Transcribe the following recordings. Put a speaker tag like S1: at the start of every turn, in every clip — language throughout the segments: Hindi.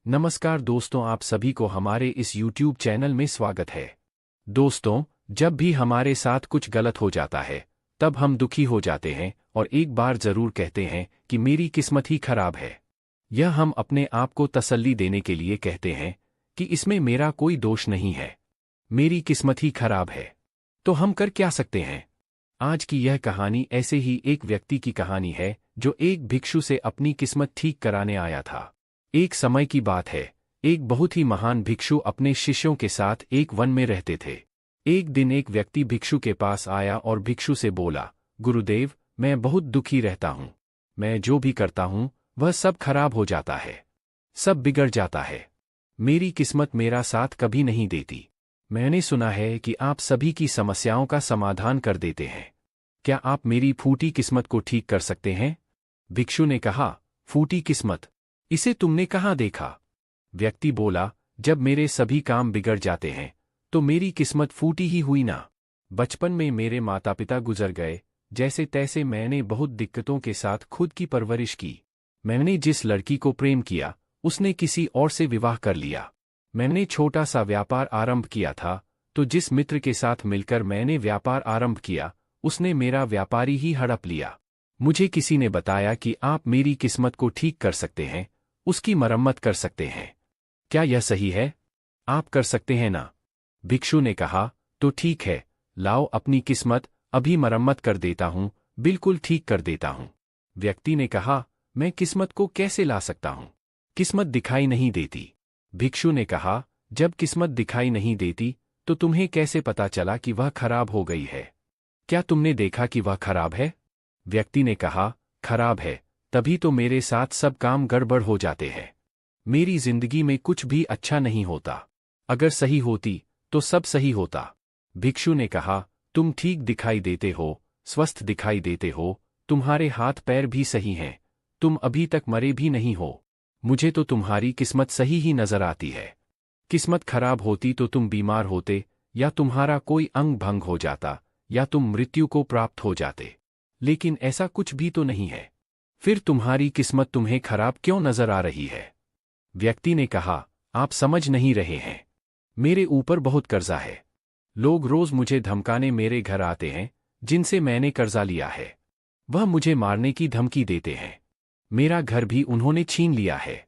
S1: नमस्कार दोस्तों, आप सभी को हमारे इस YouTube चैनल में स्वागत है। दोस्तों, जब भी हमारे साथ कुछ गलत हो जाता है तब हम दुखी हो जाते हैं और एक बार जरूर कहते हैं कि मेरी किस्मत ही खराब है। यह हम अपने आप को तसल्ली देने के लिए कहते हैं कि इसमें मेरा कोई दोष नहीं है, मेरी किस्मत ही खराब है। तो हम कर क्या सकते हैं? आज की यह कहानी ऐसे ही एक व्यक्ति की कहानी है जो एक भिक्षु से अपनी किस्मत ठीक कराने आया था। एक समय की बात है, एक बहुत ही महान भिक्षु अपने शिष्यों के साथ एक वन में रहते थे। एक दिन एक व्यक्ति भिक्षु के पास आया और भिक्षु से बोला, गुरुदेव, मैं बहुत दुखी रहता हूँ। मैं जो भी करता हूँ वह सब खराब हो जाता है, सब बिगड़ जाता है। मेरी किस्मत मेरा साथ कभी नहीं देती। मैंने सुना है कि आप सभी की समस्याओं का समाधान कर देते हैं। क्या आप मेरी फूटी किस्मत को ठीक कर सकते हैं? भिक्षु ने कहा, फूटी किस्मत? इसे तुमने कहाँ देखा? व्यक्ति बोला, जब मेरे सभी काम बिगड़ जाते हैं तो मेरी किस्मत फूटी ही हुई ना। बचपन में मेरे माता पिता गुजर गए, जैसे तैसे मैंने बहुत दिक्कतों के साथ खुद की परवरिश की। मैंने जिस लड़की को प्रेम किया उसने किसी और से विवाह कर लिया। मैंने छोटा सा व्यापार आरंभ किया था, तो जिस मित्र के साथ मिलकर मैंने व्यापार आरंभ किया उसने मेरा व्यापारी ही हड़प लिया। मुझे किसी ने बताया कि आप मेरी किस्मत को ठीक कर सकते हैं, उसकी मरम्मत कर सकते हैं। क्या यह सही है? आप कर सकते हैं ना? भिक्षु ने कहा, तो ठीक है, लाओ अपनी किस्मत, अभी मरम्मत कर देता हूँ, बिल्कुल ठीक कर देता हूँ। व्यक्ति ने कहा, मैं किस्मत को कैसे ला सकता हूँ? किस्मत दिखाई नहीं देती। भिक्षु ने कहा, जब किस्मत दिखाई नहीं देती तो तुम्हें कैसे पता चला कि वह खराब हो गई है? क्या तुमने देखा कि वह खराब है? व्यक्ति ने कहा, खराब है, तभी तो मेरे साथ सब काम गड़बड़ हो जाते हैं। मेरी जिंदगी में कुछ भी अच्छा नहीं होता। अगर सही होती तो सब सही होता। भिक्षु ने कहा, तुम ठीक दिखाई देते हो, स्वस्थ दिखाई देते हो, तुम्हारे हाथ पैर भी सही हैं, तुम अभी तक मरे भी नहीं हो। मुझे तो तुम्हारी किस्मत सही ही नजर आती है। किस्मत खराब होती तो तुम बीमार होते, या तुम्हारा कोई अंग भंग हो जाता, या तुम मृत्यु को प्राप्त हो जाते। लेकिन ऐसा कुछ भी तो नहीं है। फिर तुम्हारी किस्मत तुम्हें खराब क्यों नजर आ रही है? व्यक्ति ने कहा, आप समझ नहीं रहे हैं। मेरे ऊपर बहुत कर्जा है। लोग रोज मुझे धमकाने मेरे घर आते हैं, जिनसे मैंने कर्जा लिया है। वह मुझे मारने की धमकी देते हैं। मेरा घर भी उन्होंने छीन लिया है,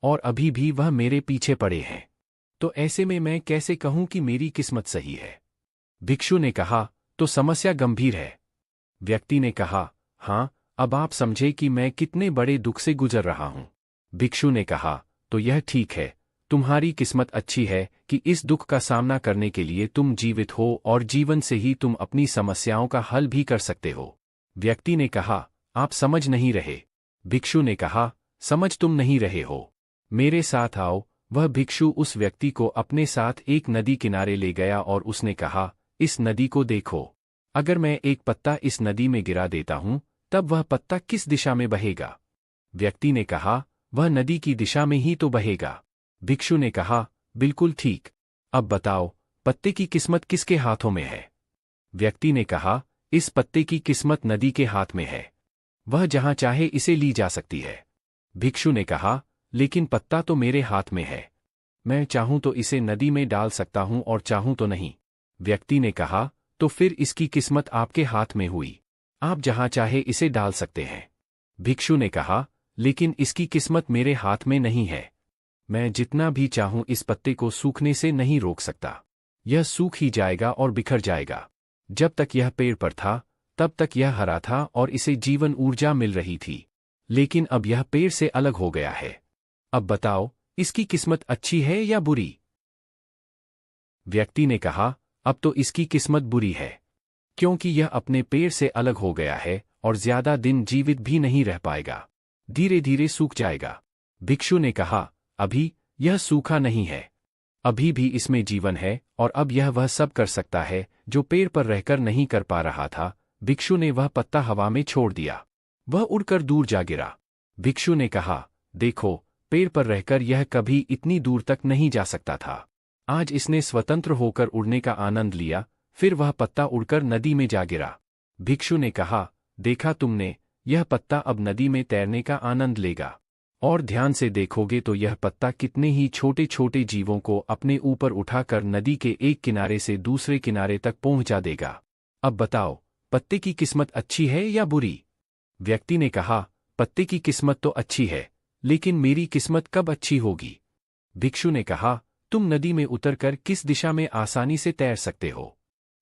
S1: और अभी भी वह मेरे पीछे पड़े हैं। तो ऐसे में मैं कैसे कहूं कि मेरी किस्मत सही है? भिक्षु ने कहा, तो समस्या गंभीर है। व्यक्ति ने कहा, हाँ, अब आप समझे कि मैं कितने बड़े दुख से गुजर रहा हूं। भिक्षु ने कहा, तो यह ठीक है, तुम्हारी किस्मत अच्छी है कि इस दुख का सामना करने के लिए तुम जीवित हो और जीवन से ही तुम अपनी समस्याओं का हल भी कर सकते हो। व्यक्ति ने कहा, आप समझ नहीं रहे। भिक्षु ने कहा, समझ तुम नहीं रहे हो। मेरे साथ आओ। वह भिक्षु उस व्यक्ति को अपने साथ एक नदी किनारे ले गया और उसने कहा, इस नदी को देखो। अगर मैं एक पत्ता इस नदी में गिरा देता हूं तब वह पत्ता किस दिशा में बहेगा? व्यक्ति ने कहा, वह नदी की दिशा में ही तो बहेगा। भिक्षु ने कहा, बिल्कुल ठीक। अब बताओ, पत्ते की किस्मत किसके हाथों में है? व्यक्ति ने कहा, इस पत्ते की किस्मत नदी के हाथ में है। वह जहां चाहे इसे ली जा सकती है। भिक्षु ने कहा, लेकिन पत्ता तो मेरे हाथ में है। मैं चाहूं तो इसे नदी में डाल सकता हूं और चाहूं तो नहीं। व्यक्ति ने कहा, तो फिर इसकी किस्मत आपके हाथ में हुई। आप जहां चाहे इसे डाल सकते हैं। भिक्षु ने कहा, लेकिन इसकी किस्मत मेरे हाथ में नहीं है। मैं जितना भी चाहूं इस पत्ते को सूखने से नहीं रोक सकता। यह सूख ही जाएगा और बिखर जाएगा। जब तक यह पेड़ पर था तब तक यह हरा था और इसे जीवन ऊर्जा मिल रही थी। लेकिन अब यह पेड़ से अलग हो गया है। अब बताओ, इसकी किस्मत अच्छी है या बुरी? व्यक्ति ने कहा, अब तो इसकी किस्मत बुरी है, क्योंकि यह अपने पेड़ से अलग हो गया है और ज्यादा दिन जीवित भी नहीं रह पाएगा, धीरे धीरे सूख जाएगा। भिक्षु ने कहा, अभी यह सूखा नहीं है, अभी भी इसमें जीवन है और अब यह वह सब कर सकता है जो पेड़ पर रहकर नहीं कर पा रहा था। भिक्षु ने वह पत्ता हवा में छोड़ दिया। वह उड़कर दूर जा गिरा। भिक्षु ने कहा, देखो, पेड़ पर रहकर यह कभी इतनी दूर तक नहीं जा सकता था। आज इसने स्वतंत्र होकर उड़ने का आनंद लिया, फिर वह पत्ता उड़कर नदी में जा गिरा। भिक्षु ने कहा, देखा तुमने, यह पत्ता अब नदी में तैरने का आनंद लेगा और ध्यान से देखोगे तो यह पत्ता कितने ही छोटे छोटे जीवों को अपने ऊपर उठाकर नदी के एक किनारे से दूसरे किनारे तक पहुंचा देगा। अब बताओ, पत्ते की किस्मत अच्छी है या बुरी? व्यक्ति ने कहा, पत्ते की किस्मत तो अच्छी है, लेकिन मेरी किस्मत कब अच्छी होगी? भिक्षु ने कहा, तुम नदी में उतरकर किस दिशा में आसानी से तैर सकते हो?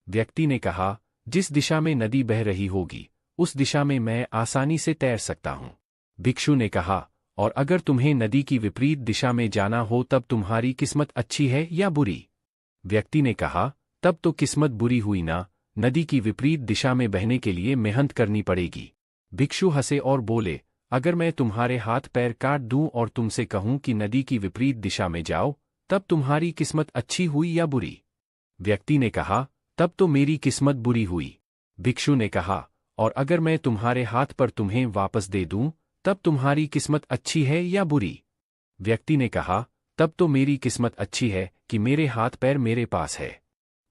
S1: व्यक्ति ने कहा, जिस दिशा में नदी बह रही होगी, उस दिशा में मैं आसानी से तैर सकता हूं। भिक्षु ने कहा, और अगर तुम्हें नदी की विपरीत दिशा में जाना हो तब तुम्हारी किस्मत अच्छी है या बुरी? व्यक्ति ने कहा, तब तो किस्मत बुरी हुई ना, नदी की विपरीत दिशा में बहने के लिए मेहनत करनी पड़ेगी। भिक्षु हंसे और बोले, अगर मैं तुम्हारे हाथ पैर काट दूं और तुमसे कहूं कि नदी की विपरीत दिशा में जाओ, तब तुम्हारी किस्मत अच्छी हुई या बुरी? व्यक्ति ने कहा, तब तो मेरी किस्मत बुरी हुई। भिक्षु ने कहा, और अगर मैं तुम्हारे हाथ पर तुम्हें वापस दे दूं, तब तुम्हारी किस्मत अच्छी है या बुरी? व्यक्ति ने कहा, तब तो मेरी किस्मत अच्छी है कि मेरे हाथ पैर मेरे पास है।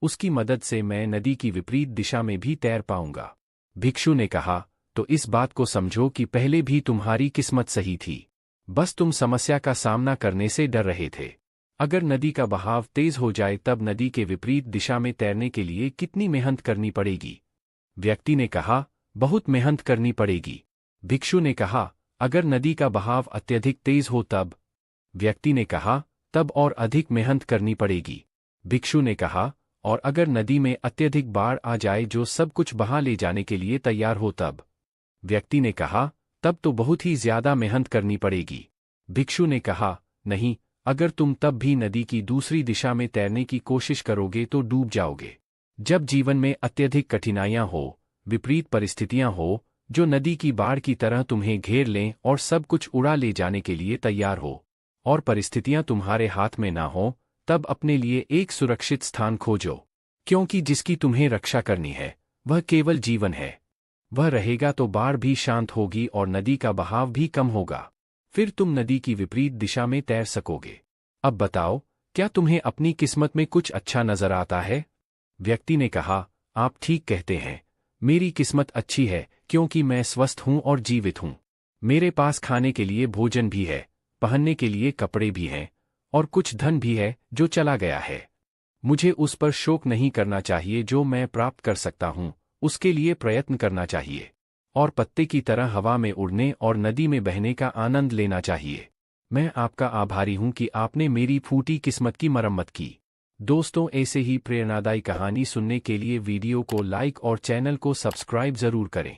S1: उसकी मदद से मैं नदी की विपरीत दिशा में भी तैर पाऊंगा। भिक्षु ने कहा, तो इस बात को समझो कि पहले भी तुम्हारी किस्मत सही थी, बस तुम समस्या का सामना करने से डर रहे थे। अगर नदी का बहाव तेज हो जाए तब नदी के विपरीत दिशा में तैरने के लिए कितनी मेहनत करनी पड़ेगी? व्यक्ति ने कहा, बहुत मेहनत करनी पड़ेगी। भिक्षु ने कहा, अगर नदी का बहाव अत्यधिक तेज हो तब? व्यक्ति ने कहा, तब और अधिक मेहनत करनी पड़ेगी। भिक्षु ने कहा, और अगर नदी में अत्यधिक बाढ़ आ जाए जो सब कुछ बहा ले जाने के लिए तैयार हो तब? व्यक्ति ने कहा, तब तो बहुत ही ज्यादा मेहनत करनी पड़ेगी। भिक्षु ने कहा, नहीं, अगर तुम तब भी नदी की दूसरी दिशा में तैरने की कोशिश करोगे तो डूब जाओगे। जब जीवन में अत्यधिक कठिनाइयां हो, विपरीत परिस्थितियां हो, जो नदी की बाढ़ की तरह तुम्हें घेर लें और सब कुछ उड़ा ले जाने के लिए तैयार हो, और परिस्थितियां तुम्हारे हाथ में ना हो, तब अपने लिए एक सुरक्षित स्थान खोजो, क्योंकि जिसकी तुम्हें रक्षा करनी है वह केवल जीवन है। वह रहेगा तो बाढ़ भी शांत होगी और नदी का बहाव भी कम होगा। फिर तुम नदी की विपरीत दिशा में तैर सकोगे। अब बताओ, क्या तुम्हें अपनी किस्मत में कुछ अच्छा नजर आता है? व्यक्ति ने कहा, आप ठीक कहते हैं, मेरी किस्मत अच्छी है क्योंकि मैं स्वस्थ हूं और जीवित हूं। मेरे पास खाने के लिए भोजन भी है, पहनने के लिए कपड़े भी हैं, और कुछ धन भी है जो चला गया है। मुझे उस पर शोक नहीं करना चाहिए जो मैं प्राप्त कर सकता हूं, उसके लिए प्रयत्न करना चाहिए, और पत्ते की तरह हवा में उड़ने और नदी में बहने का आनंद लेना चाहिए। मैं आपका आभारी हूं कि आपने मेरी फूटी किस्मत की मरम्मत की। दोस्तों, ऐसे ही प्रेरणादायी कहानी सुनने के लिए वीडियो को लाइक और चैनल को सब्सक्राइब जरूर करें।